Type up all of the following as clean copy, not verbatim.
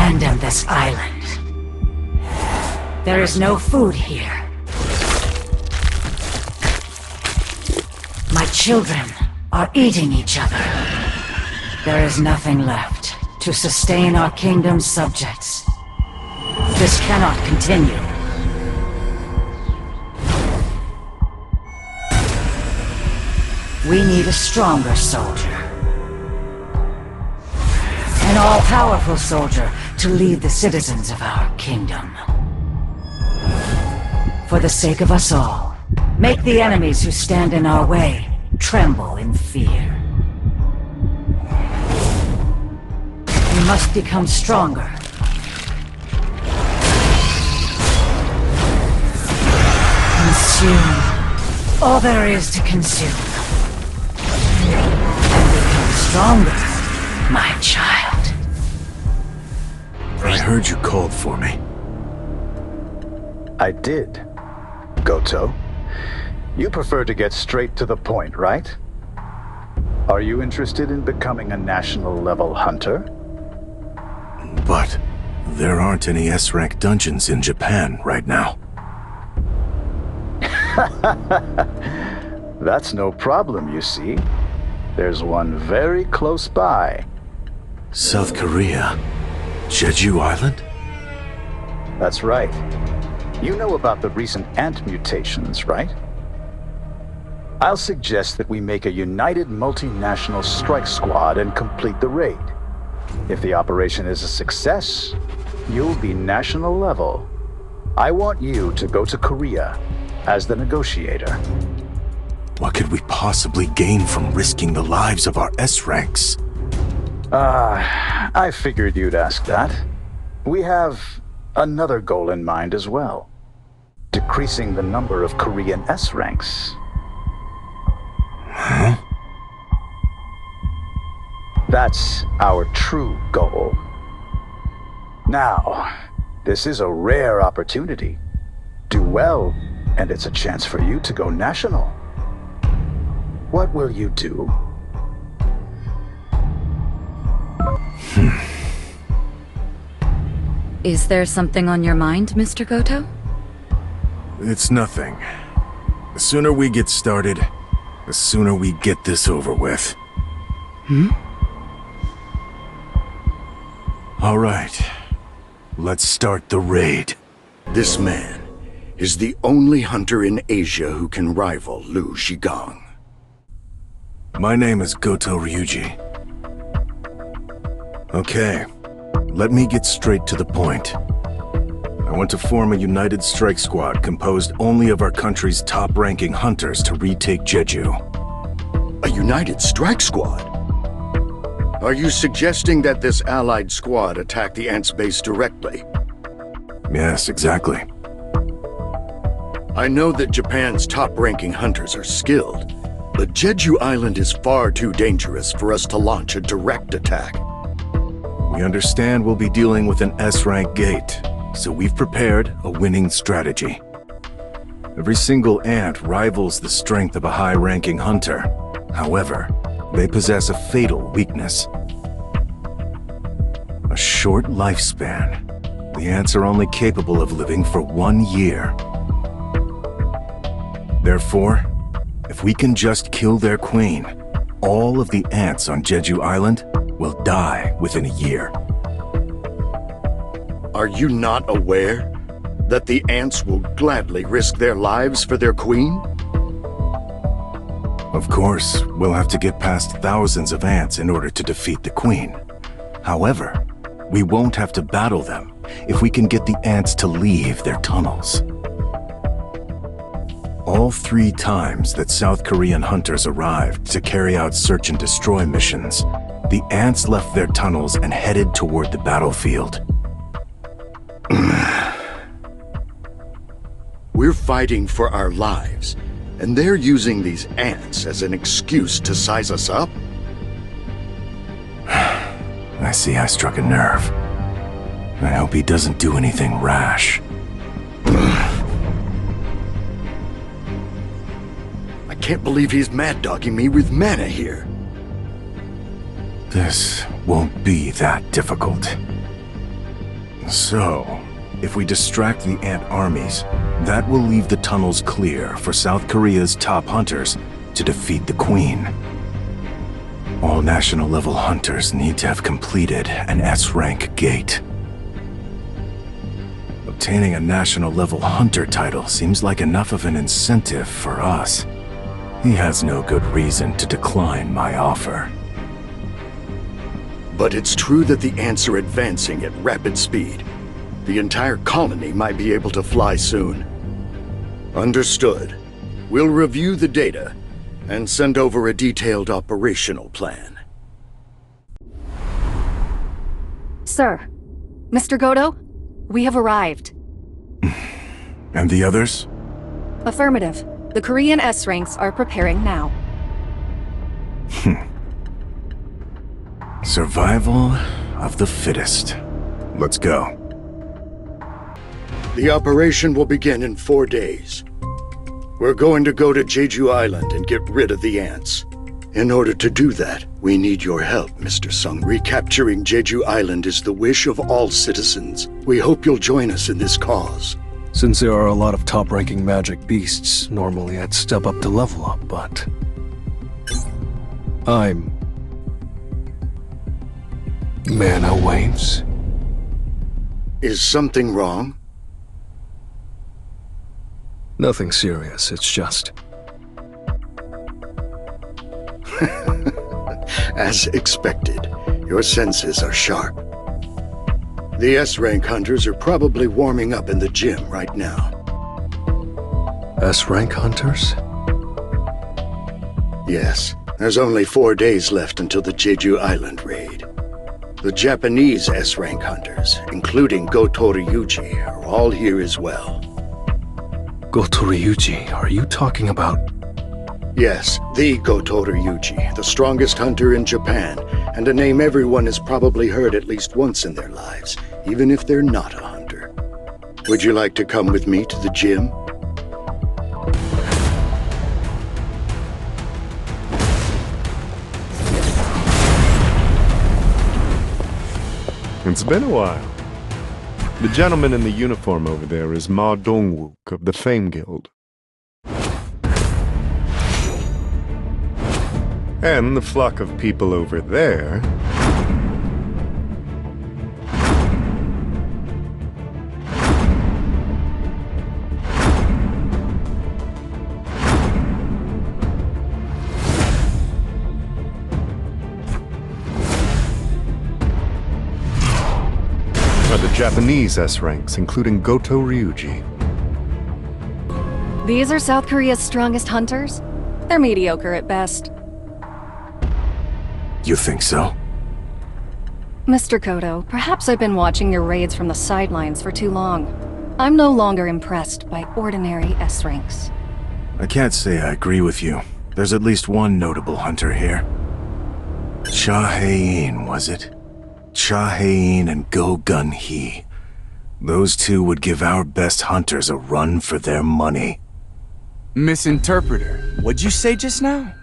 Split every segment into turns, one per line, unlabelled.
abandon this island. There is no food here. My children are eating each other. There is nothing left to sustain our kingdom's subjects. This cannot continue. We need a stronger soldier. An all-powerful soldier to lead the citizens of our kingdom. For the sake of us all, make the enemies who stand in our way tremble in fear. We must become stronger. Consume all there is to consume. And become stronger, my child.
I heard you called for me.
I did, Goto. You prefer to get straight to the point, right? Are you interested in becoming a national-level hunter?
But there aren't any S-rank dungeons in Japan right now.
That's no problem, you see. There's one very close by.
South Korea? Jeju Island?
That's right. You know about the recent ant mutations, right? I'll suggest that we make a united multinational strike squad and complete the raid. If the operation is a success, you'll be national level. I want you to go to Korea as the negotiator.
What could we possibly gain from risking the lives of our S-ranks?
I figured you'd ask that. We have another goal in mind as well. Decreasing the number of Korean S-ranks.
Huh?
That's our true goal. Now, this is a rare opportunity. Do well, and it's a chance for you to go national. What will you do?
Is there something on your mind, Mr. Goto?
It's nothing. The sooner we get started, the sooner we get this over with. All right. Let's start the raid.
This man is the only hunter in Asia who can rival Liu Shigang.
My name is Goto Ryuji. Okay, let me get straight to the point. I want to form a united strike squad composed only of our country's top-ranking hunters to retake Jeju.
A united strike squad? Are you suggesting that this allied squad attack the Ants' base directly?
Yes, exactly.
I know that Japan's top-ranking hunters are skilled, but Jeju Island is far too dangerous for us to launch a direct attack.
We understand we'll be dealing with an S-rank gate, so we've prepared a winning strategy. Every single ant rivals the strength of a high-ranking hunter. However, they possess a fatal weakness. A short lifespan. The ants are only capable of living for 1 year. Therefore, if we can just kill their queen, all of the ants on Jeju Island will die within a year.
Are you not aware that the ants will gladly risk their lives for their queen?
Of course, we'll have to get past thousands of ants in order to defeat the queen. However, we won't have to battle them if we can get the ants to leave their tunnels. All 3 times that South Korean hunters arrived to carry out search and destroy missions, the ants left their tunnels and headed toward the battlefield.
We're fighting for our lives, and they're using these ants as an excuse to size us up?
I see I struck a nerve. I hope he doesn't do anything rash.
I can't believe he's mad-dogging me with mana here.
This won't be that difficult. So, if we distract the ant armies, that will leave the tunnels clear for South Korea's top hunters to defeat the Queen. All national-level hunters need to have completed an S-rank gate. Obtaining a national-level hunter title seems like enough of an incentive for us. He has no good reason to decline my offer.
But it's true that the ants are advancing at rapid speed. The entire colony might be able to fly soon. Understood. We'll review the data and send over a detailed operational plan.
Sir, Mr. Goto, we have arrived.
And the others?
Affirmative. The Korean S ranks are preparing now.
Survival of the fittest. Let's go.
The operation will begin in 4 days. We're going to go to Jeju Island and get rid of the ants. In order to do that, we need your help, Mr. Sung. Recapturing Jeju Island is the wish of all citizens. We hope you'll join us in this cause.
Since there are a lot of top-ranking magic beasts, normally I'd step up to level up, but... I'm... Mana waves?
Is something wrong?
Nothing serious, it's just...
As expected, your senses are sharp. The S-rank hunters are probably warming up in the gym right now.
S-rank hunters?
Yes, there's only 4 days left until the Jeju Island raid. The Japanese S-rank hunters, including Goto Ryuji, are all here as well.
Goto Ryuji, are you talking about...
Yes, the Goto Ryuji, the strongest hunter in Japan, and a name everyone has probably heard at least once in their lives, even if they're not a hunter. Would you like to come with me to the gym?
It's been a while. The gentleman in the uniform over there is Ma Dongwook of the Fame Guild. And the flock of people over there... are the Japanese S-ranks, including Goto Ryuji.
These are South Korea's strongest hunters? They're mediocre at best.
You think so?
Mr. Goto, perhaps I've been watching your raids from the sidelines for too long. I'm no longer impressed by ordinary S ranks.
I can't say I agree with you. There's at least one notable hunter here. Cha Hae-in, was it? Cha Hae-in and Go Gun-hee. Those two would give our best hunters a run for their money.
Misinterpreter, what'd you say just now?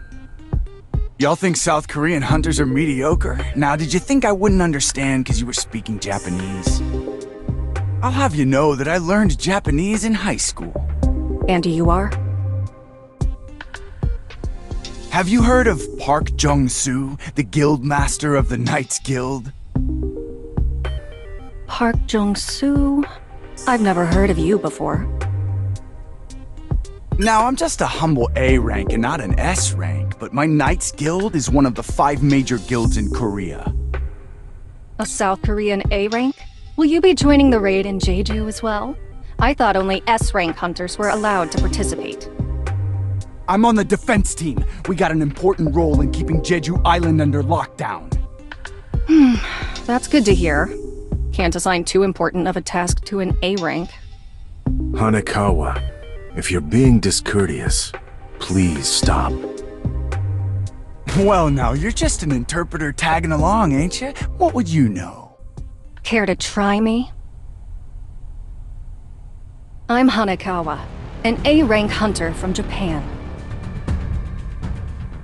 Y'all think South Korean hunters are mediocre? Now, did you think I wouldn't understand because you were speaking Japanese? I'll have you know that I learned Japanese in high school.
And you are?
Have you heard of Park Jung-soo, the guild master of the Knights Guild?
Park Jung-soo? I've never heard of you before.
Now, I'm just a humble A rank and not an S rank, but my Knights Guild is one of the 5 major guilds in Korea.
A South Korean A rank? Will you be joining the raid in Jeju as well? I thought only S rank hunters were allowed to participate.
I'm on the defense team. We got an important role in keeping Jeju Island under lockdown.
That's good to hear. Can't assign too important of a task to an A rank.
Hanekawa, if you're being discourteous, please stop.
Well, now, you're just an interpreter tagging along, ain't you? What would you know?
Care to try me? I'm Hanekawa, an A-rank hunter from Japan.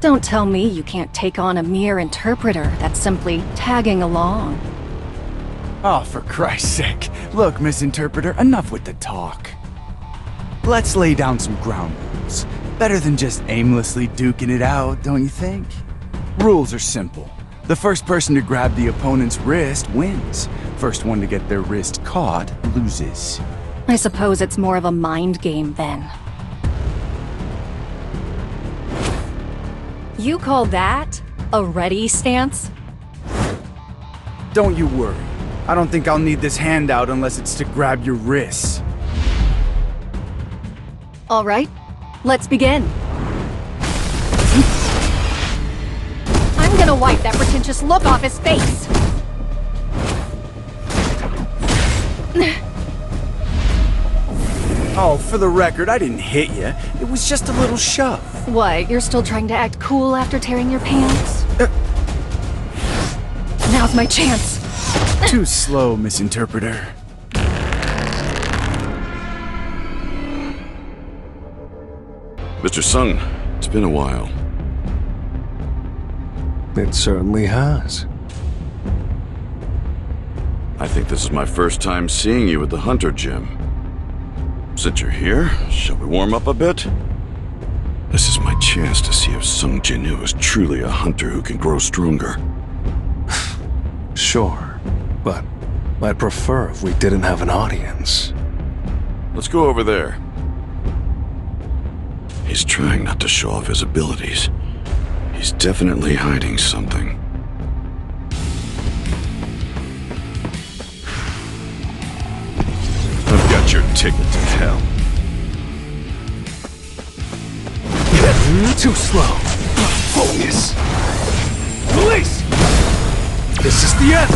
Don't tell me you can't take on a mere interpreter that's simply tagging along.
Oh, for Christ's sake. Look, Misinterpreter, enough with the talk. Let's lay down some ground rules. Better than just aimlessly duking it out, don't you think? Rules are simple. The first person to grab the opponent's wrist wins. First one to get their wrist caught loses.
I suppose it's more of a mind game then. You call that a ready stance?
Don't you worry. I don't think I'll need this handout unless it's to grab your wrists.
All right, let's begin. I'm gonna wipe that pretentious look off his face.
Oh, for the record, I didn't hit you. It was just a little shove.
What, you're still trying to act cool after tearing your pants? Now's my chance.
Too slow, Misinterpreter.
Mr. Sung, it's been a while.
It certainly has.
I think this is my first time seeing you at the Hunter Gym. Since you're here, shall we warm up a bit? This is my chance to see if Sung Jinwoo is truly a hunter who can grow stronger.
Sure, but I'd prefer if we didn't have an audience.
Let's go over there. He's trying not to show off his abilities. He's definitely hiding something. I've got your ticket to hell.
Too slow. Focus. Release! This is the end!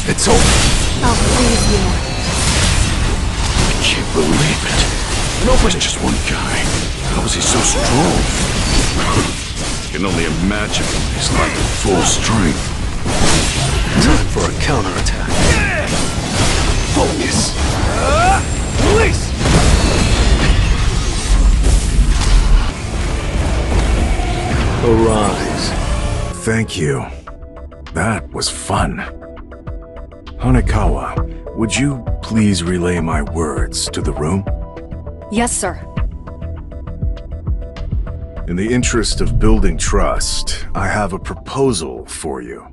It's over.
I'll freeze you.
I can't believe it. Nobody's just one guy. How is he so strong? I can only imagine when he's like at full strength.
Time for a counterattack. Focus. Release! Arise.
Thank you. That was fun. Hanekawa, would you please relay my words to the room?
Yes, sir.
In the interest of building trust, I have a proposal for you.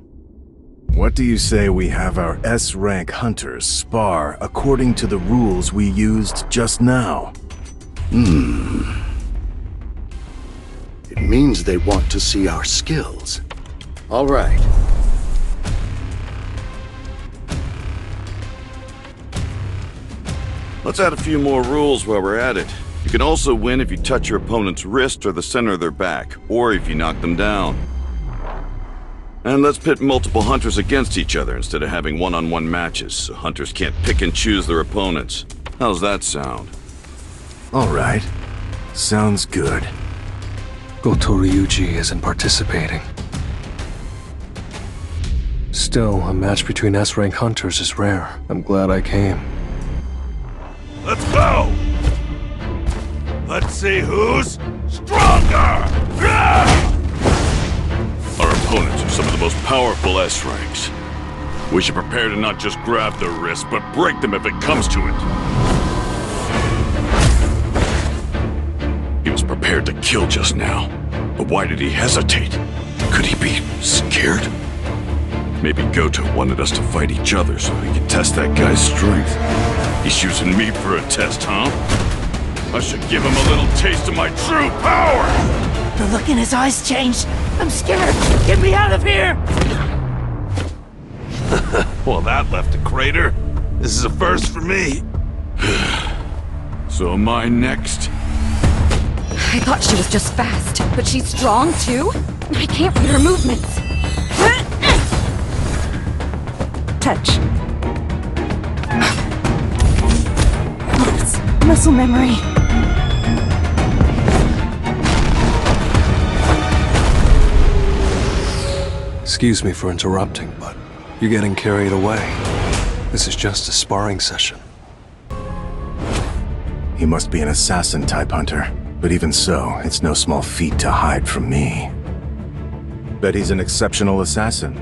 What do you say we have our S-rank hunters spar according to the rules we used just now?
It means they want to see our skills. All right.
Let's add a few more rules while we're at it. You can also win if you touch your opponent's wrist or the center of their back, or if you knock them down. And let's pit multiple hunters against each other instead of having one-on-one matches, so hunters can't pick and choose their opponents. How's that sound?
All right. Sounds good.
Goto Ryuji isn't participating. Still, a match between S-rank hunters is rare. I'm glad I came.
Let's go! Let's see who's stronger! Our opponents are some of the most powerful S-ranks. We should prepare to not just grab their wrists, but break them if it comes to it. He was prepared to kill just now, but why did he hesitate? Could he be scared? Maybe Goto wanted us to fight each other so he could test that guy's strength. He's using me for a test, huh? I should give him a little taste of my true power!
The look in his eyes changed. I'm scared. Get me out of here!
Well, that left a crater. This is a first for me. So am I next?
I thought she was just fast, but she's strong too? I can't read her movements.
Touch. Oops. Muscle memory.
Excuse me for interrupting, but you're getting carried away. This is just a sparring session.
He must be an assassin-type hunter, but even so, it's no small feat to hide from me. Bet he's an exceptional assassin.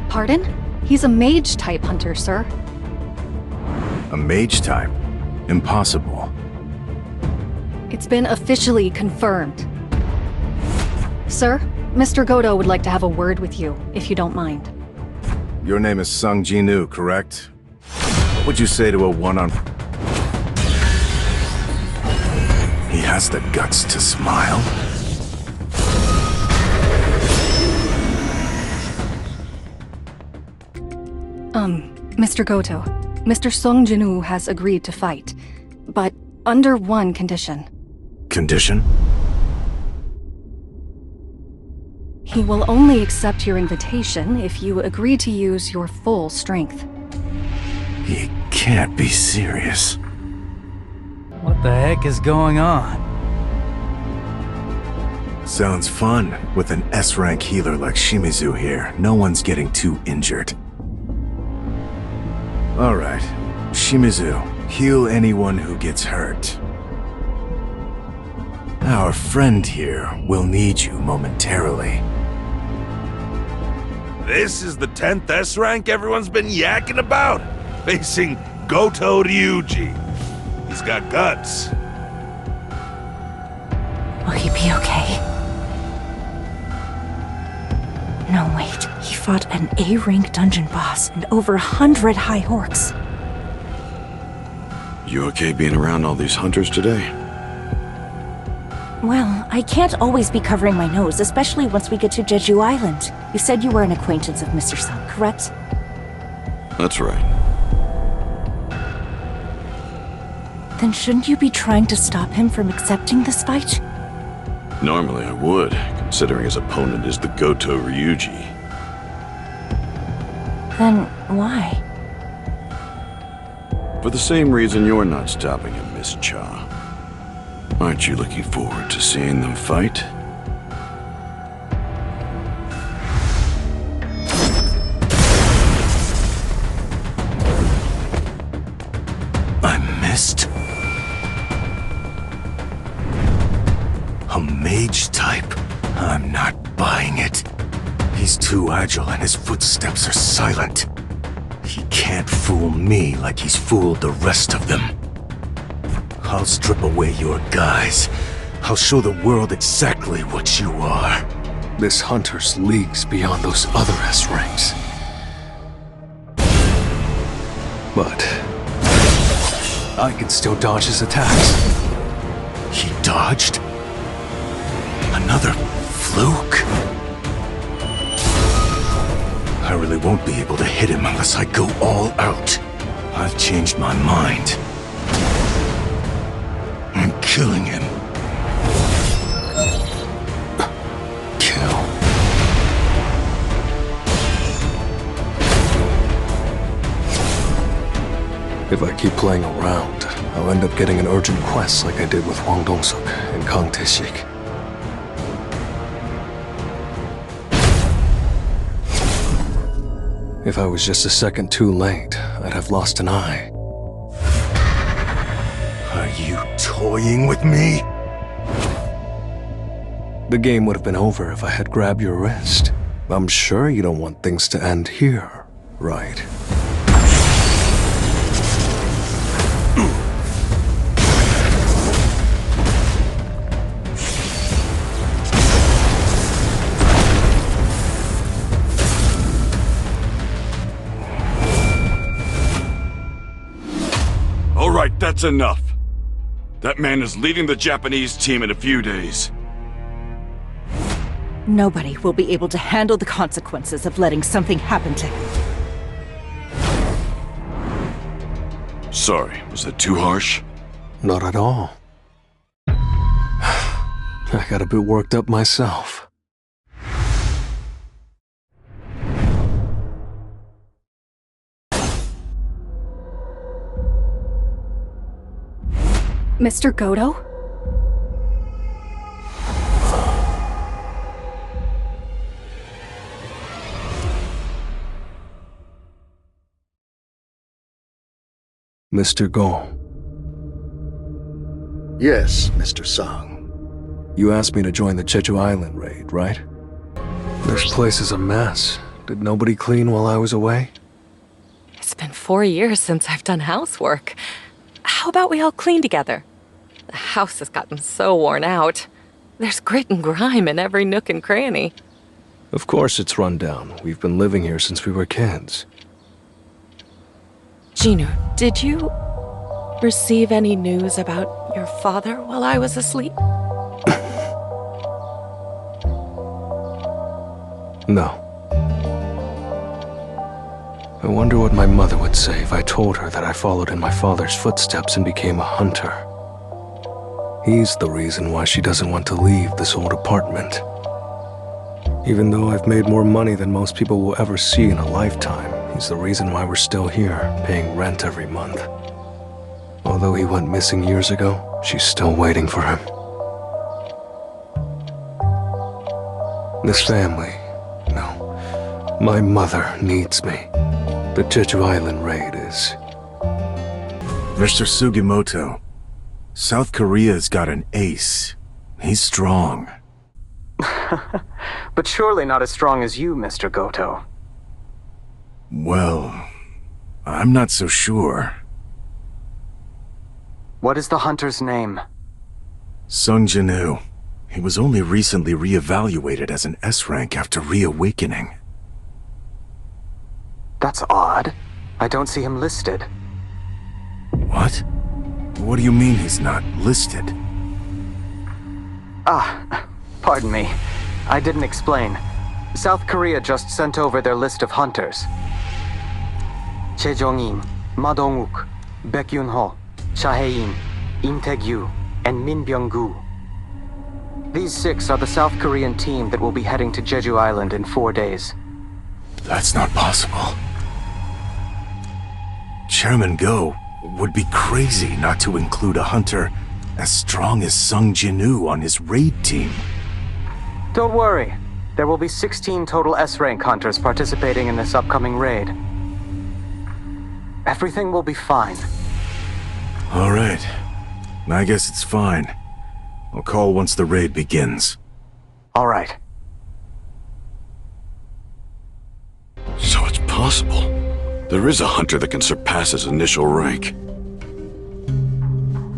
Pardon? He's a mage-type hunter, sir.
A mage type? Impossible.
It's been officially confirmed. Sir, Mr. Goto would like to have a word with you, if you don't mind.
Your name is Sung Jinwoo, correct? What would you say to a one-on... He has the guts to smile?
Mr. Goto, Mr. Sung Jinwoo has agreed to fight, but under one condition.
Condition?
He will only accept your invitation if you agree to use your full strength.
He can't be serious.
What the heck is going on?
Sounds fun. With an S-rank healer like Shimizu here, no one's getting too injured. Alright, Shimizu, heal anyone who gets hurt. Our friend here will need you momentarily.
This is the 10th S rank everyone's been yakking about, facing Goto Ryuji. He's got guts.
Will he be okay? No, wait. He fought an A-rank dungeon boss and over 100 high orcs.
You okay being around all these hunters today?
Well, I can't always be covering my nose, especially once we get to Jeju Island. You said you were an acquaintance of Mr. Sung, correct?
That's right.
Then shouldn't you be trying to stop him from accepting this fight?
Normally I would, considering his opponent is the Goto Ryuji.
Then why?
For the same reason you're not stopping him, Miss Cha. Aren't you looking forward to seeing them fight?
I missed. A mage type? I'm not buying it. He's too agile and his footsteps are silent. He can't fool me like he's fooled the rest of them. I'll strip away your guise. I'll show the world exactly what you are.
This hunter's leagues beyond those other S ranks. But I can still dodge his attacks.
He dodged? Another fluke? I really won't be able to hit him unless I go all out. I've changed my mind. I'm killing him. Kill.
If I keep playing around, I'll end up getting an urgent quest like I did with Hwang Dong-suk and Kang Tae-sik. If I was just a second too late, I'd have lost an eye.
Are you toying with me?
The game would have been over if I had grabbed your wrist. I'm sure you don't want things to end here, right?
Alright, that's enough. That man is leading the Japanese team in a few days.
Nobody will be able to handle the consequences of letting something happen to him.
Sorry, was that too harsh?
Not at all. I got a bit worked up myself.
Mr. Goto?
Mr. Go.
Yes, Mr. Sung.
You asked me to join the Jeju Island raid, right? This place is a mess. Did nobody clean while I was away?
It's been 4 years since I've done housework. How about we all clean together? The house has gotten so worn out. There's grit and grime in every nook and cranny.
Of course it's run down. We've been living here since we were kids.
Jinwoo, did you receive any news about your father while I was asleep?
No. I wonder what my mother would say if I told her that I followed in my father's footsteps and became a hunter. He's the reason why she doesn't want to leave this old apartment. Even though I've made more money than most people will ever see in a lifetime, he's the reason why we're still here, paying rent every month. Although he went missing years ago, she's still waiting for him. This family, no, my mother needs me. The Jeju Island raid is...
Mr. Sugimoto, South Korea's got an ace. He's strong.
But surely not as strong as you, Mr. Goto.
Well, I'm not so sure.
What is the hunter's name?
Sung Jinwoo. He was only recently re-evaluated as an S-rank after reawakening.
That's odd. I don't see him listed.
What? What do you mean he's not listed?
Ah, pardon me. I didn't explain. South Korea just sent over their list of hunters. Che Jong-in, Ma Dong-wook, Baek Yun-ho, Cha Hae-in, Im Tae-gyu, and Min Byung-gu. These 6 are the South Korean team that will be heading to Jeju Island in 4 days.
That's not possible. Chairman Go would be crazy not to include a hunter as strong as Sung Jinwoo on his raid team.
Don't worry. There will be 16 total S-rank hunters participating in this upcoming raid. Everything will be fine.
All right. I guess it's fine. I'll call once the raid begins.
All right.
So it's possible. There is a hunter that can surpass his initial rank.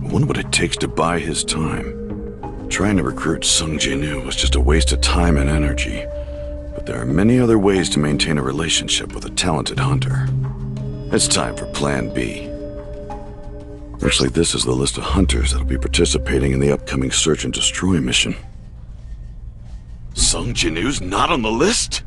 I wonder what it takes to buy his time. Trying to recruit Sung Jinwoo was just a waste of time and energy. But there are many other ways to maintain a relationship with a talented hunter. It's time for Plan B. Looks like this is the list of hunters that'll be participating in the upcoming Search and Destroy mission. Sung Jinwoo's not on the list?